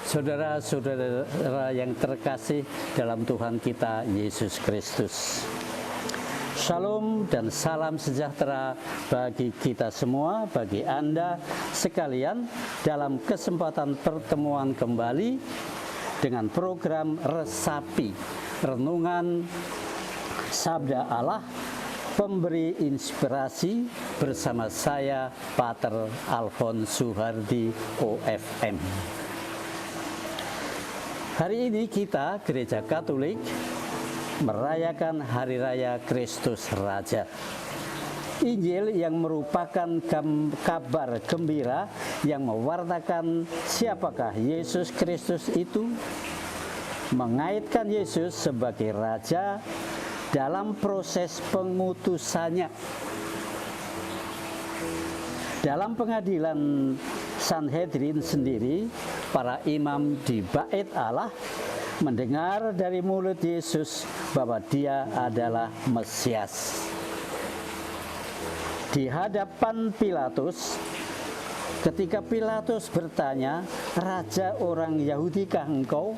Saudara-saudara yang terkasih dalam Tuhan kita Yesus Kristus, Shalom dan salam sejahtera bagi kita semua, bagi Anda sekalian dalam kesempatan pertemuan kembali dengan program Resapi, Renungan Sabda Allah, pemberi inspirasi bersama saya, Pater Alfons Suhardi, OFM. Hari ini kita, Gereja Katolik, merayakan Hari Raya Kristus Raja. Injil yang merupakan kabar gembira yang mewartakan siapakah Yesus Kristus itu, mengaitkan Yesus sebagai Raja dalam proses pengutusannya. Dalam pengadilan Sanhedrin sendiri, para imam di Bait Allah mendengar dari mulut Yesus bahwa Dia adalah Mesias. Di hadapan Pilatus, ketika Pilatus bertanya, "Raja orang Yahudikah engkau?"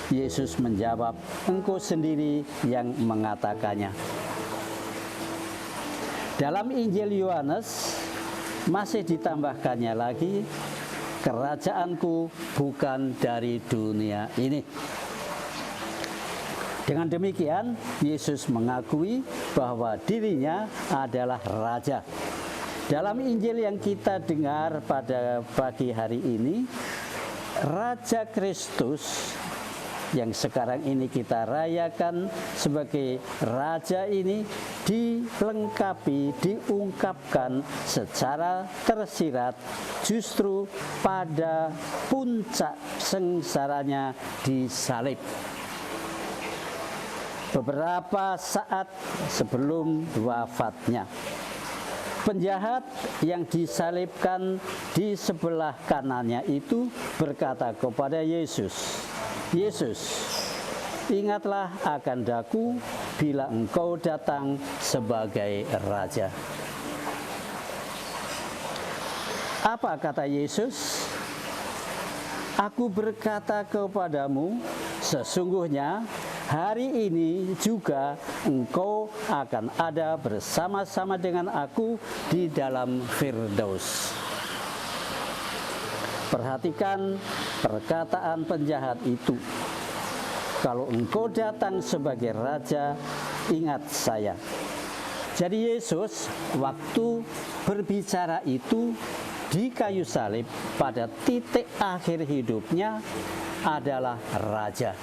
Yesus menjawab, "Engkau sendiri yang mengatakannya." Dalam Injil Yohanes masih ditambahkannya lagi, "Kerajaanku bukan dari dunia ini." Dengan demikian, Yesus mengakui bahwa dirinya adalah Raja. Dalam Injil yang kita dengar pada pagi hari ini, Raja Kristus yang sekarang ini kita rayakan sebagai Raja ini dilengkapi, diungkapkan secara tersirat justru pada puncak sengsaranya di salib. Beberapa saat sebelum wafatnya, penjahat yang disalibkan di sebelah kanannya itu berkata kepada Yesus, "Yesus, ingatlah akan daku bila engkau datang sebagai Raja." Apa kata Yesus? "Aku berkata kepadamu, sesungguhnya hari ini juga engkau akan ada bersama-sama dengan aku di dalam Firdaus." Perhatikan perkataan penjahat itu. "Kalau engkau datang sebagai Raja, ingat saya." Jadi Yesus waktu berbicara itu di kayu salib pada titik akhir hidupnya adalah Raja.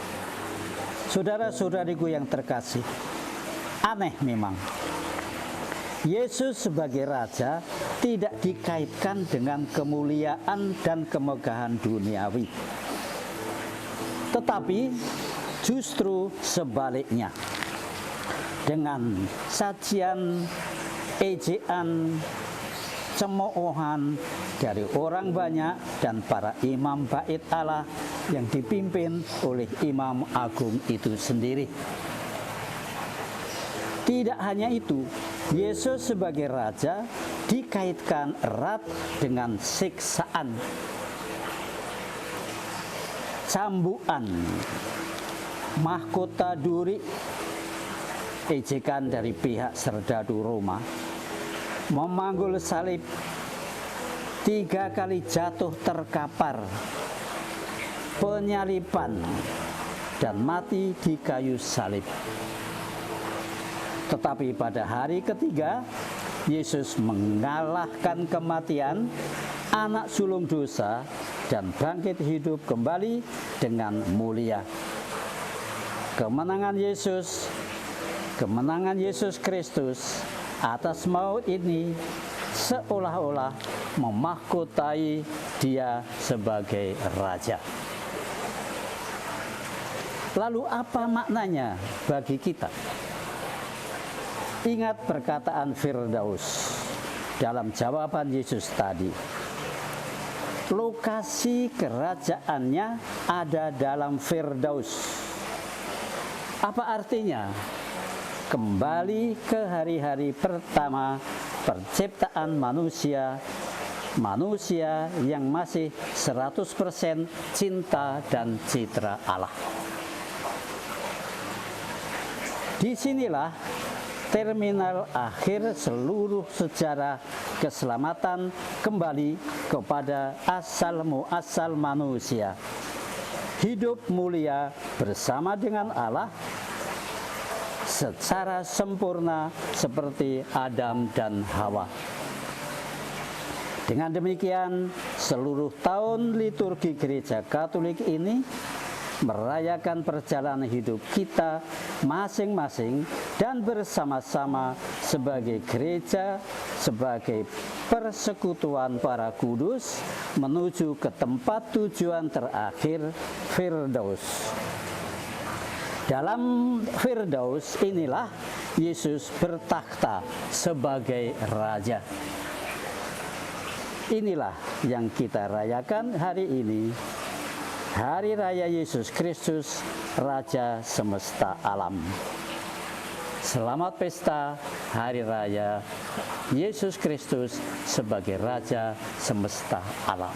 Saudara-saudariku yang terkasih, aneh memang, Yesus sebagai Raja tidak dikaitkan dengan kemuliaan dan kemegahan duniawi. Tetapi justru sebaliknya, dengan sajian, ejaan, cemoohan dari orang banyak dan para imam Bait Allah yang dipimpin oleh Imam Agung itu sendiri. Tidak hanya itu, Yesus sebagai Raja dikaitkan erat dengan siksaan, cambukan, mahkota duri, ejekan dari pihak serdadu Roma, memanggul salib, 3 kali jatuh terkapar, penyaliban, dan mati di kayu salib. Tetapi pada hari ketiga, Yesus mengalahkan kematian, anak sulung dosa, dan bangkit hidup kembali dengan mulia. Kemenangan Yesus Kristus atas maut ini seolah-olah memahkotai Dia sebagai Raja. Lalu apa maknanya bagi kita? Ingat perkataan Firdaus dalam jawaban Yesus tadi. Lokasi kerajaannya ada dalam Firdaus. Apa artinya? Kembali ke hari-hari pertama penciptaan manusia manusia yang masih 100% cinta dan citra Allah. Disinilah terminal akhir seluruh sejarah keselamatan kembali kepada asal muasal manusia. Hidup mulia bersama dengan Allah secara sempurna seperti Adam dan Hawa. Dengan demikian, seluruh tahun liturgi Gereja Katolik ini merayakan perjalanan hidup kita masing-masing dan bersama-sama sebagai gereja, sebagai persekutuan para kudus menuju ke tempat tujuan terakhir, Firdaus. Dalam Firdaus inilah Yesus bertakhta sebagai Raja. Inilah yang kita rayakan hari ini, Hari Raya Yesus Kristus, Raja semesta alam. Selamat pesta Hari Raya Yesus Kristus sebagai Raja semesta alam.